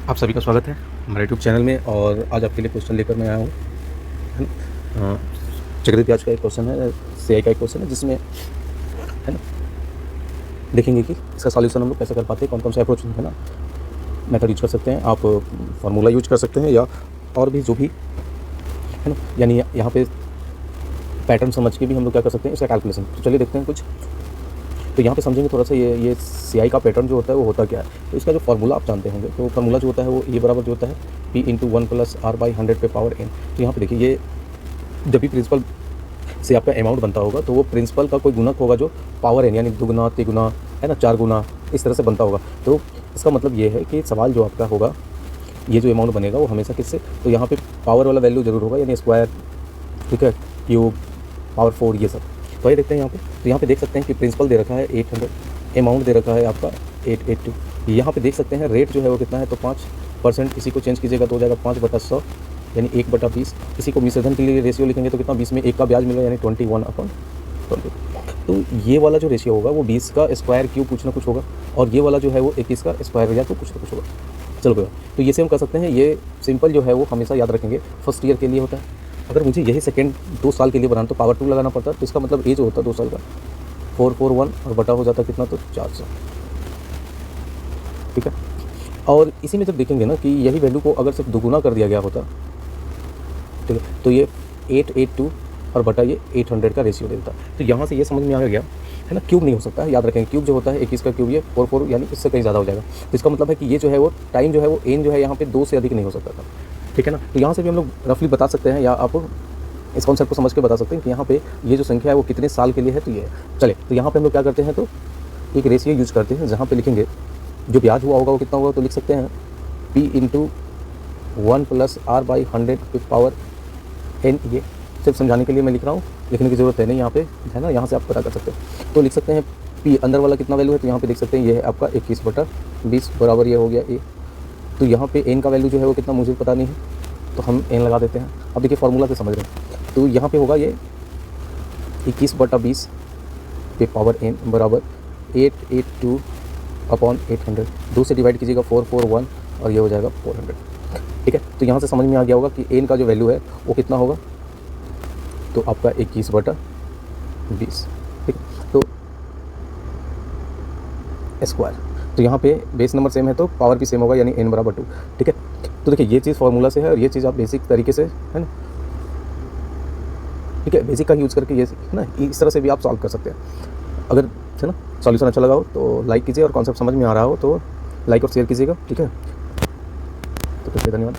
आप सभी का स्वागत है हमारे यूट्यूब चैनल में। और आज आपके लिए क्वेश्चन लेकर मैं आया हूँ, है ना। चक्रवृद्धि ब्याज का एक क्वेश्चन है, सीआई का एक क्वेश्चन है, जिसमें है ना देखेंगे कि इसका सॉल्यूशन हम लोग कैसे कर पाते हैं, कौन कौन से अप्रोच है ना मेथड यूज कर सकते हैं। आप फार्मूला यूज कर सकते हैं या और भी जो भी है ना, यानी यहाँ पे पैटर्न समझ के भी हम लोग क्या कर सकते हैं इसका कैलकुलेशन। तो चलिए देखते हैं कुछ। तो यहाँ पे समझेंगे थोड़ा सा ये सीआई का पैटर्न जो होता है वो होता क्या है। तो इसका जो फार्मूला आप जानते होंगे, तो फार्मूला जो होता है वो ए बराबर जो होता है P इंटू 1+R/100 पे पावर n। तो यहाँ पे देखिए, ये जब भी प्रिंसिपल से आपका अमाउंट बनता होगा तो वो प्रिंसिपल का कोई गुणक होगा जो पावर n यानी दुगुना, तिगुना, है ना, 4 गुना, इस तरह से बनता होगा। तो इसका मतलब ये है कि सवाल जो आपका होगा, ये जो अमाउंट बनेगा वो हमेशा किससे, तो यहाँ पे पावर वाला वैल्यू जरूर होगा, यानी स्क्वायर, ठीक है, क्यूब, पावर 4, ये सब। तो आइए देखते हैं यहाँ पे। तो यहाँ पे देख सकते हैं कि प्रिंसिपल दे रखा है 800, अमाउंट दे रखा है आपका 882। यहाँ पे देख सकते हैं रेट जो है वो कितना है, तो 5%। इसी को चेंज कीजिएगा तो हो जाएगा 5/100 यानी 1/20। इसी को मिश्रधन के लिए रेशियो लिखेंगे तो कितना, 20 में 1 का ब्याज मिलेगा यानी 21/20। तो ये वाला जो रेशियो होगा वो 20 का स्क्वायर क्यूब कुछ ना कुछ होगा, और ये वाला जो है वो 21 का स्क्वायर या तो कुछ ना कुछ होगा। चलो कोई, तो ये से हम कर सकते हैं। ये सिंपल जो है वो हमेशा याद रखेंगे फर्स्ट ईयर के लिए होता है। अगर मुझे यही सेकेंड 2 साल के लिए बनाना तो पावर 2 लगाना पड़ता है। तो इसका मतलब ए जो होता है 2 साल का 441 और बटा हो जाता है कितना, तो 400, ठीक है। और इसी में जब देखेंगे ना कि यही वैल्यू को अगर सिर्फ दोगुना कर दिया गया होता, ठीक है, तो ये 882 और बटा ये 800 का रेशियो देता। तो यहाँ से ये समझ में आ गया है ना, क्यूब नहीं हो सकता है, याद रखेंगे। क्यूब जो होता है 21 का क्यूब, ये 44 यानी इससे कहीं ज़्यादा हो जाएगा। तो इसका मतलब है कि ये जो है वो टाइम जो है वो एन जो है यहाँ पे 2 से अधिक नहीं हो सकता था, ठीक है ना। तो यहाँ से भी हम लोग रफली बता सकते हैं, या आप इस कॉन्सेप्ट को समझ के बता सकते हैं कि यहाँ पे ये जो संख्या है वो कितने साल के लिए है। तो ये है, चले, तो यहाँ पे हम लोग क्या करते हैं, तो एक रेशियो यूज करते हैं जहाँ पे लिखेंगे जो ब्याज हुआ होगा वो कितना होगा, तो लिख सकते हैं P इंटू 1+R/100 पे पावर n। ये सिर्फ समझाने के लिए मैं लिख रहा हूँ, लिखने की ज़रूरत है नहीं यहाँ पे, है ना। यहाँ से आप पता कर सकते हैं। तो लिख सकते हैं P अंदर वाला कितना वैल्यू है, तो यहाँ पे देख सकते हैं ये है आपका 21/20 बराबर ये हो गया ए। तो यहाँ पे n का वैल्यू जो है वो कितना मुझे पता नहीं है, तो हम n लगा देते हैं। अब देखिए फार्मूला से समझ रहे हैं, तो यहाँ पे होगा ये 21/20 पे पावर n बराबर 882/800। 2 से डिवाइड कीजिएगा 441 और ये हो जाएगा 400, ठीक है। तो यहाँ से समझ में आ गया होगा कि n का जो वैल्यू है वो कितना होगा, तो आपका 21/20, ठीक है। तो स्क्वायर, तो यहाँ पे बेस नंबर सेम है तो पावर भी सेम होगा, यानी n बराबर 2, ठीक है। तो देखिए ये चीज़ फार्मूला से है और ये चीज़ आप बेसिक तरीके से, है ना, ठीक है, बेसिक का यूज़ करके ये, है ना, इस तरह से भी आप सॉल्व कर सकते हैं। अगर, है ना, सॉल्यूशन अच्छा लगा हो तो लाइक कीजिए, और कॉन्सेप्ट समझ में आ रहा हो तो लाइक और शेयर कीजिएगा, ठीक है। तो धन्यवाद।